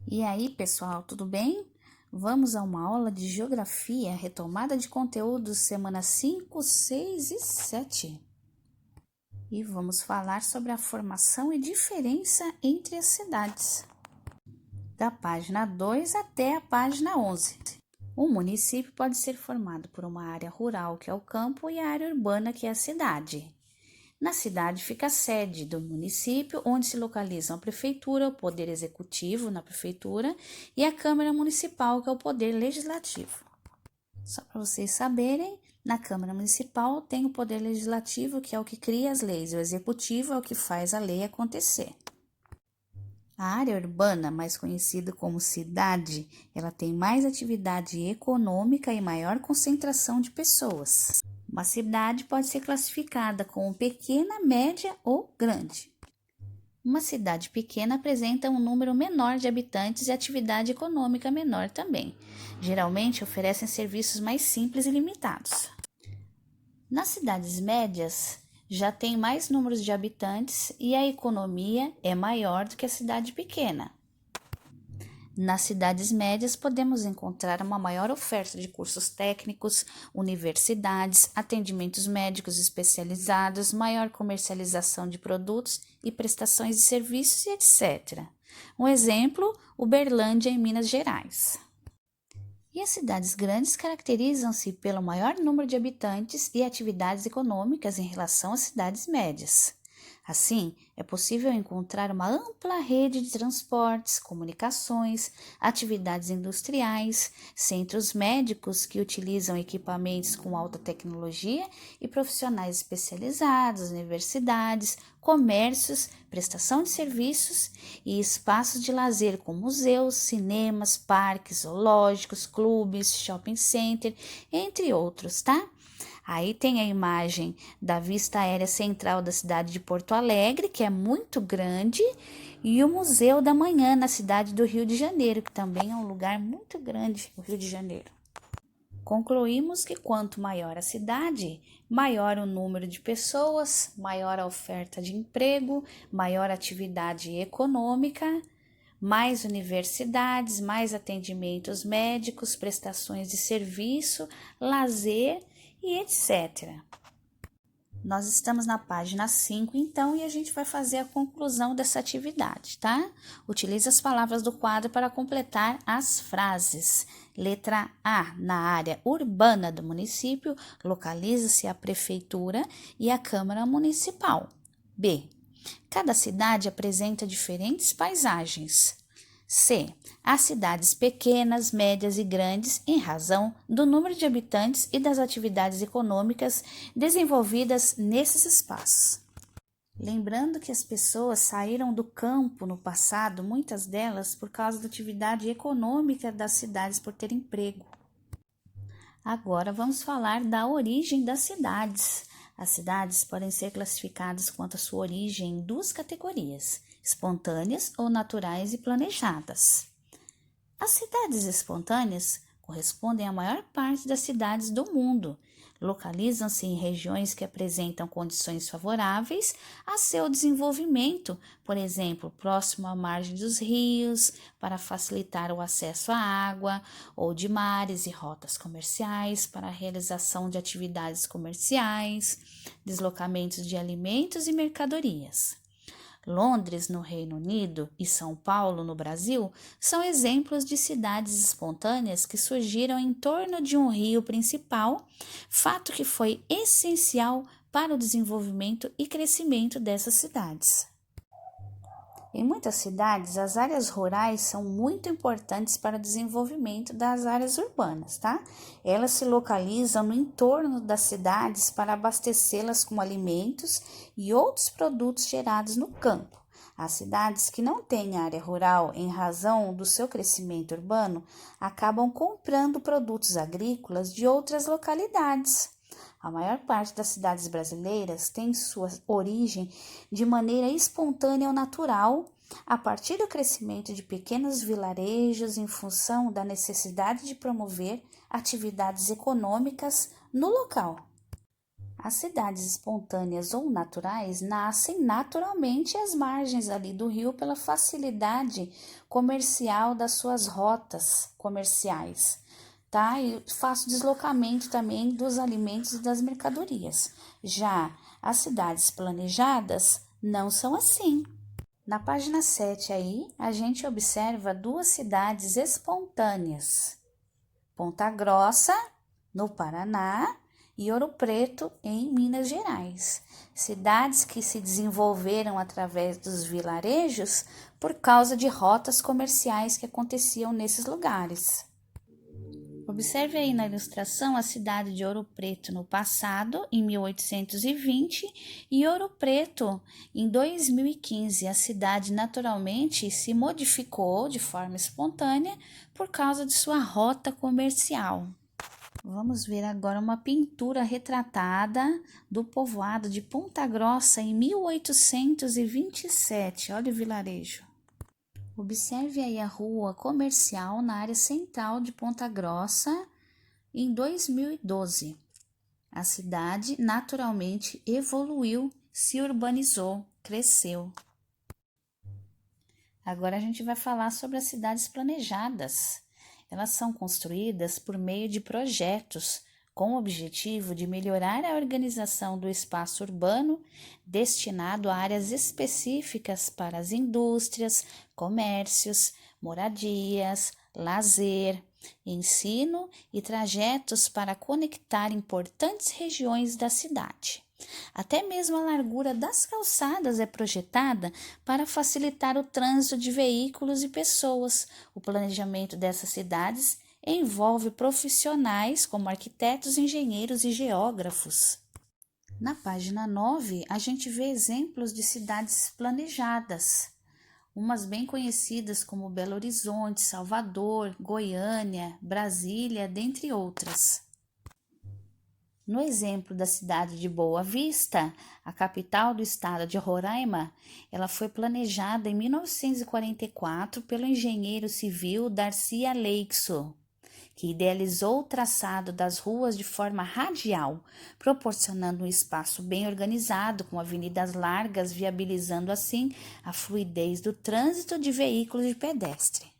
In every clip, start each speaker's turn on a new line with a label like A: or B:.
A: E aí, pessoal, tudo bem? Vamos a uma aula de geografia, retomada de conteúdos, semana 5, 6 e 7. E vamos falar sobre a formação e diferença entre as cidades, da página 2 até a página 11. Um município pode ser formado por uma área rural, que é o campo, e a área urbana, que é a cidade. Na cidade fica a sede do município, onde se localizam a prefeitura, o poder executivo na prefeitura, e a Câmara Municipal, que é o poder legislativo. Só para vocês saberem, na Câmara Municipal tem o poder legislativo, que é o que cria as leis, e o executivo é o que faz a lei acontecer. A área urbana, mais conhecida como cidade, ela tem mais atividade econômica e maior concentração de pessoas. Uma cidade pode ser classificada como pequena, média ou grande. Uma cidade pequena apresenta um número menor de habitantes e atividade econômica menor também. Geralmente oferecem serviços mais simples e limitados. Nas cidades médias, já tem mais números de habitantes e a economia é maior do que a cidade pequena. Nas cidades médias, podemos encontrar uma maior oferta de cursos técnicos, universidades, atendimentos médicos especializados, maior comercialização de produtos e prestações de serviços e etc. Um exemplo, Uberlândia, em Minas Gerais. E as cidades grandes caracterizam-se pelo maior número de habitantes e atividades econômicas em relação às cidades médias. Assim, é possível encontrar uma ampla rede de transportes, comunicações, atividades industriais, centros médicos que utilizam equipamentos com alta tecnologia e profissionais especializados, universidades, comércios, prestação de serviços e espaços de lazer como museus, cinemas, parques, zoológicos, clubes, shopping center, entre outros, tá? Aí tem a imagem da vista aérea central da cidade de Porto Alegre, que é muito grande, e o Museu da Manhã na cidade do Rio de Janeiro, que também é um lugar muito grande, o Rio de Janeiro. Concluímos que quanto maior a cidade, maior o número de pessoas, maior a oferta de emprego, maior a atividade econômica, mais universidades, mais atendimentos médicos, prestações de serviço, lazer e etc. Nós estamos na página 5, então, e a gente vai fazer a conclusão dessa atividade, tá? Utilize as palavras do quadro para completar as frases. Letra A. Na área urbana do município, localiza-se a prefeitura e a Câmara Municipal. B. Cada cidade apresenta diferentes paisagens. C. Há cidades pequenas, médias e grandes em razão do número de habitantes e das atividades econômicas desenvolvidas nesses espaços. Lembrando que as pessoas saíram do campo no passado, muitas delas por causa da atividade econômica das cidades, por ter emprego. Agora vamos falar da origem das cidades. As cidades podem ser classificadas quanto à sua origem em duas categorias: espontâneas ou naturais e planejadas. As cidades espontâneas correspondem à maior parte das cidades do mundo. Localizam-se em regiões que apresentam condições favoráveis a seu desenvolvimento, por exemplo, próximo à margem dos rios, para facilitar o acesso à água, ou de mares e rotas comerciais para a realização de atividades comerciais, deslocamentos de alimentos e mercadorias. Londres, no Reino Unido, e São Paulo, no Brasil, são exemplos de cidades espontâneas que surgiram em torno de um rio principal, fato que foi essencial para o desenvolvimento e crescimento dessas cidades. Em muitas cidades, as áreas rurais são muito importantes para o desenvolvimento das áreas urbanas, tá? Elas se localizam no entorno das cidades para abastecê-las com alimentos e outros produtos gerados no campo. As cidades que não têm área rural em razão do seu crescimento urbano acabam comprando produtos agrícolas de outras localidades. A maior parte das cidades brasileiras tem sua origem de maneira espontânea ou natural, a partir do crescimento de pequenos vilarejos em função da necessidade de promover atividades econômicas no local. As cidades espontâneas ou naturais nascem naturalmente às margens ali do rio pela facilidade comercial das suas rotas comerciais, tá? E fácil deslocamento também dos alimentos e das mercadorias. Já as cidades planejadas não são assim. Na página 7 aí, a gente observa duas cidades espontâneas. Ponta Grossa, no Paraná, e Ouro Preto, em Minas Gerais. Cidades que se desenvolveram através dos vilarejos por causa de rotas comerciais que aconteciam nesses lugares. Observe aí na ilustração a cidade de Ouro Preto no passado, em 1820, e Ouro Preto em 2015. A cidade naturalmente se modificou de forma espontânea por causa de sua rota comercial. Vamos ver agora uma pintura retratada do povoado de Ponta Grossa em 1827. Olha o vilarejo. Observe aí a rua comercial na área central de Ponta Grossa em 2012. A cidade naturalmente evoluiu, se urbanizou, cresceu. Agora a gente vai falar sobre as cidades planejadas. Elas são construídas por meio de projetos com o objetivo de melhorar a organização do espaço urbano destinado a áreas específicas para as indústrias, comércios, moradias, lazer, ensino e trajetos para conectar importantes regiões da cidade. Até mesmo a largura das calçadas é projetada para facilitar o trânsito de veículos e pessoas. O planejamento dessas cidades envolve profissionais como arquitetos, engenheiros e geógrafos. Na página 9, a gente vê exemplos de cidades planejadas, umas bem conhecidas como Belo Horizonte, Salvador, Goiânia, Brasília, dentre outras. No exemplo da cidade de Boa Vista, a capital do estado de Roraima, ela foi planejada em 1944 pelo engenheiro civil Darcy Aleixo, que idealizou o traçado das ruas de forma radial, proporcionando um espaço bem organizado, com avenidas largas, viabilizando assim a fluidez do trânsito de veículos e pedestre.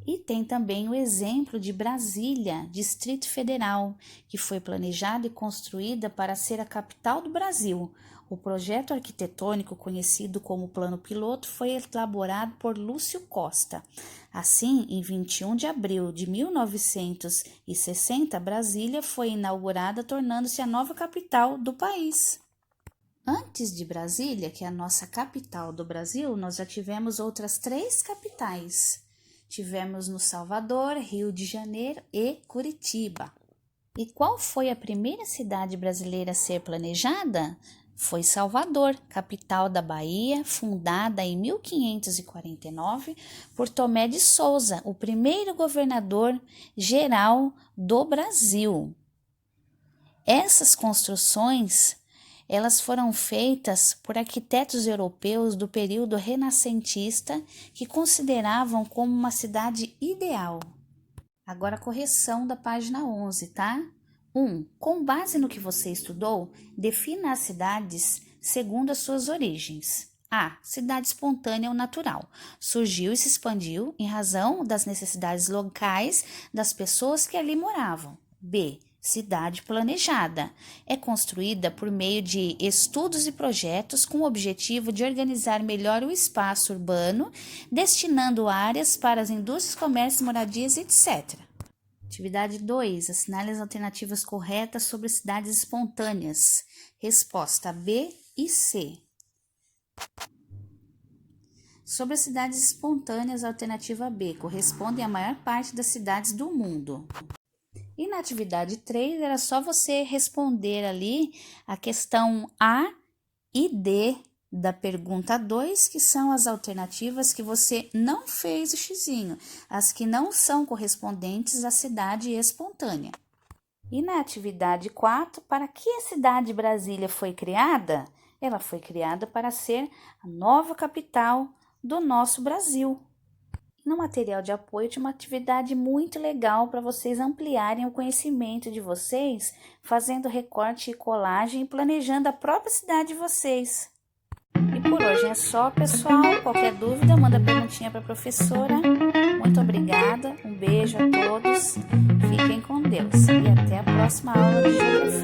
A: E tem também o exemplo de Brasília, Distrito Federal, que foi planejada e construída para ser a capital do Brasil. O projeto arquitetônico, conhecido como Plano Piloto, foi elaborado por Lúcio Costa. Assim, em 21 de abril de 1960, Brasília foi inaugurada, tornando-se a nova capital do país. Antes de Brasília, que é a nossa capital do Brasil, nós já tivemos outras 3 capitais. Tivemos no Salvador, Rio de Janeiro e Curitiba. E qual foi a primeira cidade brasileira a ser planejada? Foi Salvador, capital da Bahia, fundada em 1549 por Tomé de Souza, o primeiro governador geral do Brasil. Essas construções elas foram feitas por arquitetos europeus do período renascentista que consideravam como uma cidade ideal. Agora a correção da página 11, tá? 1. Com base no que você estudou, defina as cidades segundo as suas origens. A. Cidade espontânea ou natural. Surgiu e se expandiu em razão das necessidades locais das pessoas que ali moravam. B. Cidade planejada. É construída por meio de estudos e projetos com o objetivo de organizar melhor o espaço urbano, destinando áreas para as indústrias, comércios, moradias, etc. Atividade 2. Assinale as alternativas corretas sobre cidades espontâneas. Resposta B e C. Sobre as cidades espontâneas, a alternativa B corresponde à maior parte das cidades do mundo. E na atividade 3, era só você responder ali a questão A e D da pergunta 2, que são as alternativas que você não fez o xizinho, as que não são correspondentes à cidade espontânea. E na atividade 4, para que a cidade de Brasília foi criada? Ela foi criada para ser a nova capital do nosso Brasil. no material de apoio de uma atividade muito legal para vocês ampliarem o conhecimento de vocês, fazendo recorte e colagem e planejando a própria cidade de vocês. E por hoje é só, pessoal. Qualquer dúvida, manda perguntinha para a professora. Muito obrigada, um beijo a todos, fiquem com Deus e até a próxima aula de geografia.